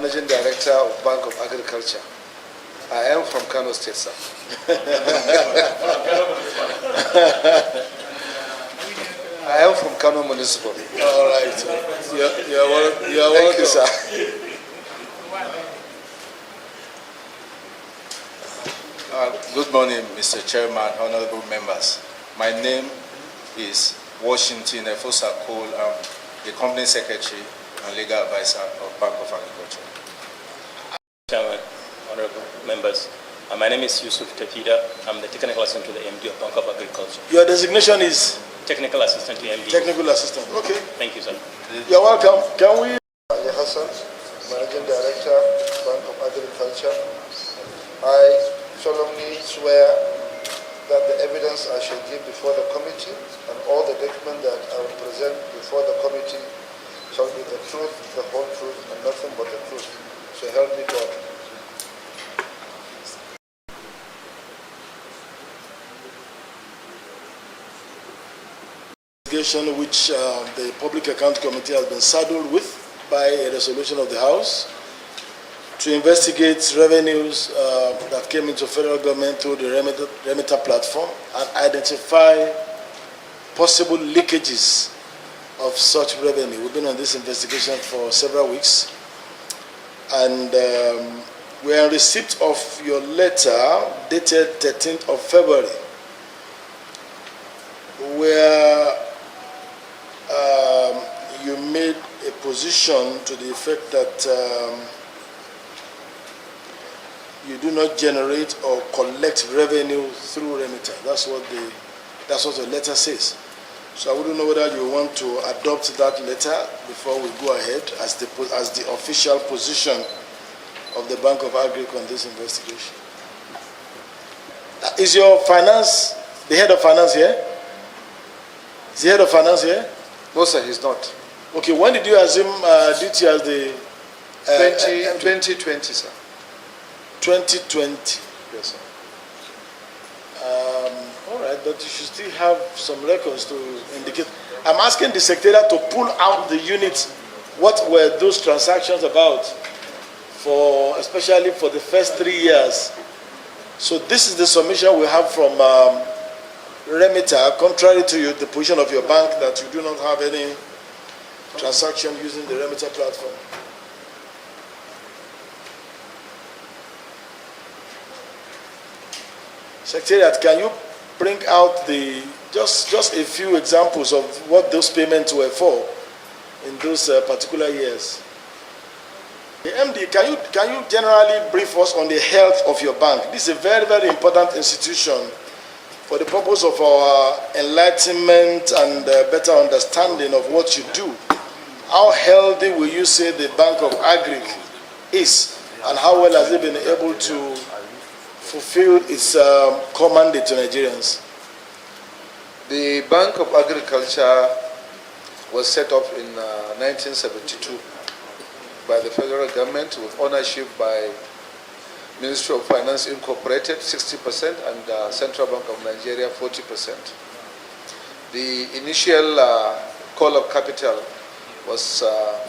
Managing Director of Bank of Agriculture. I am from Kano State, sir. I am from Kano Municipal. All right. You're welcome. Thank you, sir. Good morning, Mr. Chairman, honorable members. My name is Washington Efosa Cole. I'm the Company Secretary and Legal Advisor of Bank of Agriculture. Chairman, honorable members, my name is Yusuf Tafida. I'm the Technical Assistant to the MD of Bank of Agriculture. Your designation is? Technical Assistant to MD. Technical Assistant, okay. Thank you, sir. You're welcome. Can we? Ali Hassan, Managing Director, Bank of Agriculture. I solemnly swear that the evidence I shall give before the committee and all the documents that I will present before the committee shall be the truth, the whole truth, and nothing but the truth. So help me God. Which the Public Account Committee has been saddled with by a resolution of the House to investigate revenues that came into federal government through the Remita platform and identify possible leakages of such revenue. We've been on this investigation for several weeks, and we are in receipt of your letter dated 13th of February, where you made a position to the effect that you do not generate or collect revenue through Remita. That's what the letter says. So I wouldn't know whether you want to adopt that letter before we go ahead as the official position of the Bank of Agriculture on this investigation. Is your finance, the head of finance here? Is the head of finance here? No, sir, he's not. Okay, when did you assume duty as the... 2020, sir. 2020. Yes, sir. All right, but you should still have some records to indicate. I'm asking the Secretariat to pull out the units. What were those transactions about, especially for the first 3 years? So this is the submission we have from Remita, contrary to the position of your bank that you do not have any transaction using the Remita platform. Secretariat, can you bring out just a few examples of what those payments were for in those particular years? The MD, can you generally brief us on the health of your bank? This is a very, very important institution for the purpose of our enlightenment and better understanding of what you do. How healthy will you say the Bank of Agric is, and how well has it been able to fulfill its core mandate to Nigerians? The Bank of Agriculture was set up in 1972 by the federal government with ownership by Ministry of Finance Incorporated 60% and Central Bank of Nigeria 40%. The initial call of capital was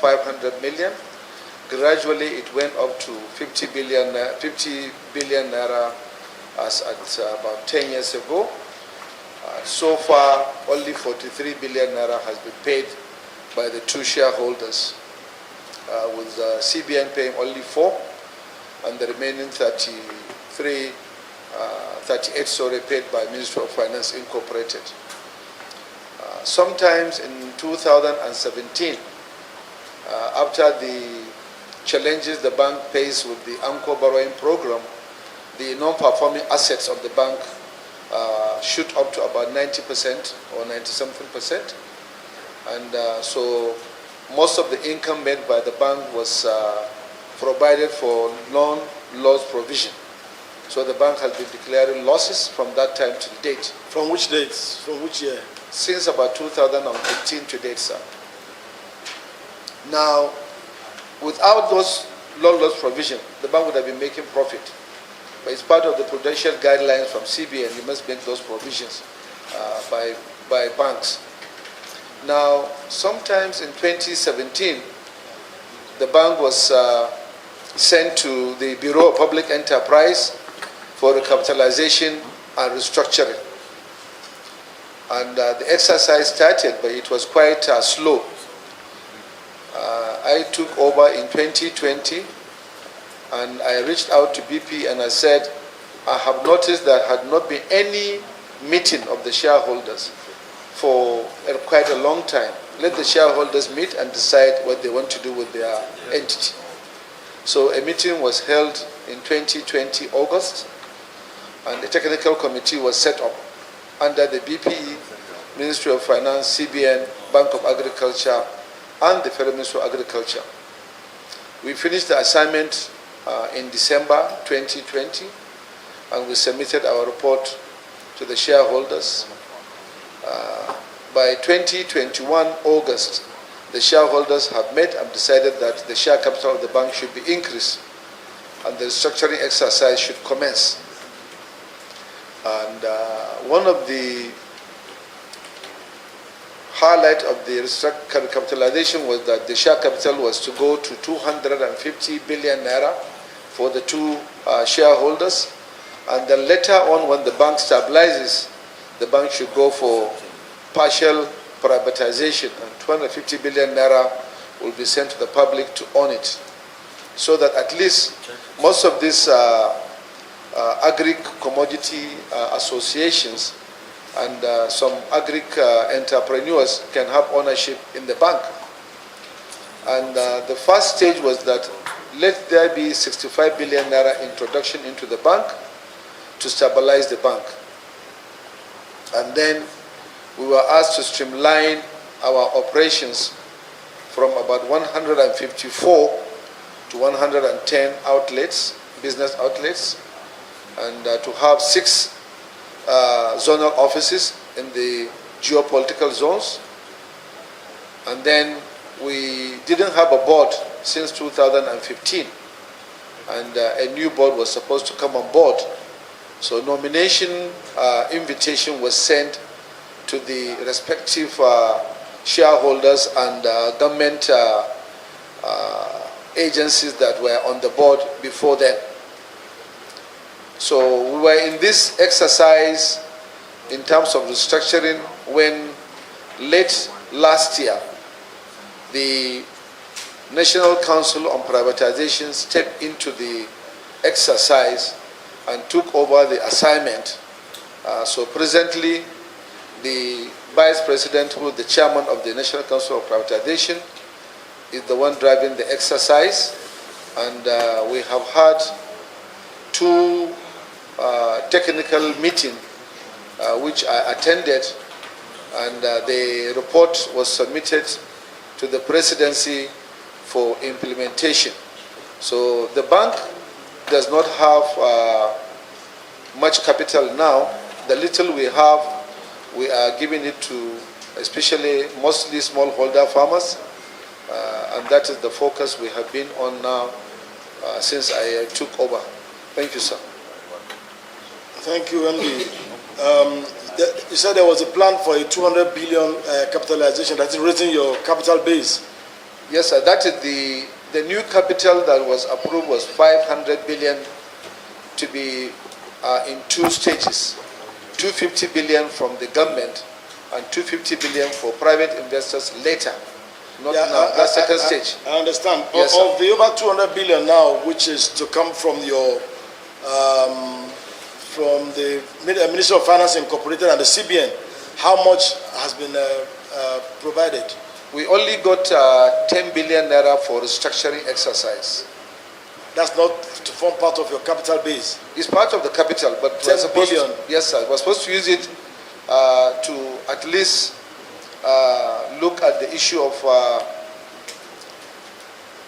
500 million. Gradually it went up to 50 billion naira as at about 10 years ago. So far only 43 billion naira has been paid by the two shareholders, with CBN paying only 4 and the remaining 38 paid by Ministry of Finance Incorporated. Sometimes in 2017, after the challenges the bank faced with the Anchor borrowing program, the non-performing assets of the bank shoot up to about 90% or 90-something%. And so most of the income made by the bank was provided for loan-loss provision. So the bank has been declaring losses from that time to date. From which dates? From which year? Since about 2018 to date, sir. Now, without those loan-loss provision, the bank would have been making profit. But it's part of the prudential guidelines from CBN, you must make those provisions by banks. Now, sometimes in 2017, the bank was sent to the Bureau of Public Enterprise for recapitalization and restructuring. And the exercise started, but it was quite slow. I took over in 2020, and I reached out to BP and I said, I have noticed there had not been any meeting of the shareholders for quite a long time. Let the shareholders meet and decide what they want to do with their entity. So a meeting was held in 2020 August, and a technical committee was set up under the BPE, Ministry of Finance, CBN, Bank of Agriculture, and the Federal Ministry of Agriculture. We finished the assignment in December 2020, and we submitted our report to the shareholders. By 2021 August, the shareholders have met and decided that the share capital of the bank should be increased and the restructuring exercise should commence. And one of the highlight of the recapitalization was that the share capital was to go to 250 billion naira for the two shareholders, and then later on, when the bank stabilizes, the bank should go for partial privatization, and 250 billion naira will be sent to the public to own it, so that at least most of these agri-commodity associations and some agri-entrepreneurs can have ownership in the bank. And the first stage was that let there be 65 billion naira introduction into the bank to stabilize the bank. And then we were asked to streamline our operations from about 154 to 110 outlets, business outlets, and to have 6 zonal offices in the geopolitical zones. And then we didn't have a board since 2015, and a new board was supposed to come on board. So nomination invitation was sent to the respective shareholders and government agencies that were on the board before then. So we were in this exercise in terms of restructuring when late last year the National Council on Privatization stepped into the exercise and took over the assignment. So presently the Vice President, who is the Chairman of the National Council of Privatization, is the one driving the exercise, and we have had 2 technical meetings which I attended, and the report was submitted to the presidency for implementation. So the bank does not have much capital now. The little we have, we are giving it to especially mostly smallholder farmers, and that is the focus we have been on now since I took over. Thank you, sir. Thank you, MD. You said there was a plan for a 200 billion capitalization. That is raising your capital base. Yes, sir. That is the new capital that was approved was 500 billion to be in 2 stages. 250 billion from the government and 250 billion for private investors later. Not now. That's second stage. I understand. Yes, of the over 200 billion now, which is to come from your from the Ministry of Finance Incorporated and the CBN, how much has been provided? We only got 10 billion naira for restructuring exercise. That's not to form part of your capital base. It's part of the capital, but 10 billion. Yes, sir. We're supposed to use it to at least look at the issue of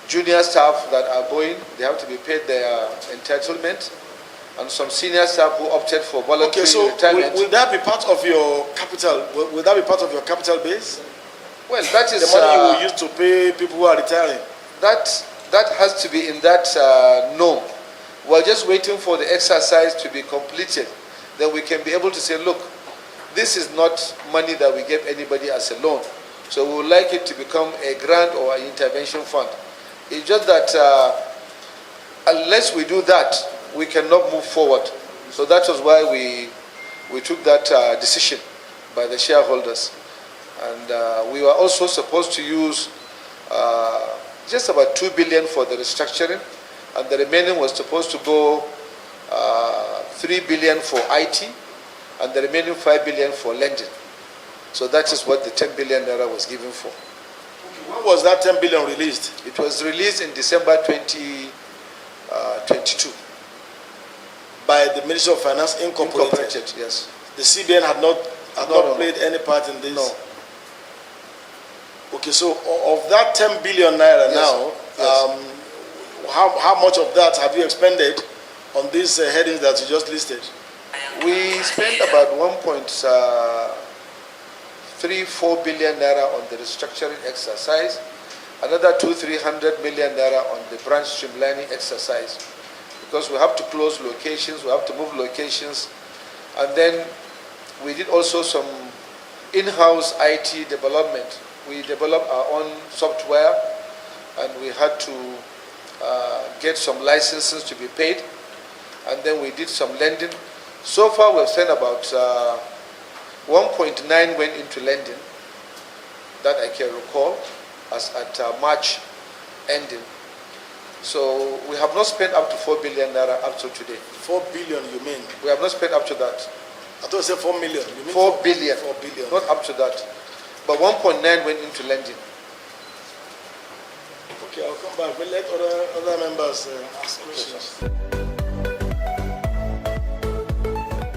junior staff that are going. They have to be paid their entitlement, and some senior staff who opted for voluntary retirement. Will that be part of your capital? Will that be part of your capital base? Well, that is the money you will use to pay people who are retiring. That has to be in that norm. We're just waiting for the exercise to be completed. Then we can be able to say, look, this is not money that we give anybody as a loan. So we would like it to become a grant or an intervention fund. It's just that unless we do that, we cannot move forward. So that was why we took that decision by the shareholders. And we were also supposed to use just about 2 billion for the restructuring, and the remaining was supposed to go 3 billion for IT, and the remaining 5 billion for lending. So that is what the 10 billion naira was given for. When was that 10 billion released? It was released in December 2022. By the Ministry of Finance Incorporated. Yes. The CBN had not played any part in this? No. Okay, so of that 10 billion naira now, Yes. How much of that have you expended on these headings that you just listed? We spent about 1.34 billion naira on the restructuring exercise, another 300 million naira on the branch streamlining exercise, because we have to close locations, we have to move locations, and then we did also some in-house IT development. We developed our own software, and we had to get some licenses to be paid, and then we did some lending. So far, we've spent about 1.9 went into lending, that I can recall, as at March ending. So we have not spent up to 4 billion naira up to today. 4 billion, you mean? We have not spent up to that. I thought you said 4 million. You mean 4 billion. 4 billion. Not up to that. But 1.9 went into lending. Okay, I'll come back. We'll let other members ask questions.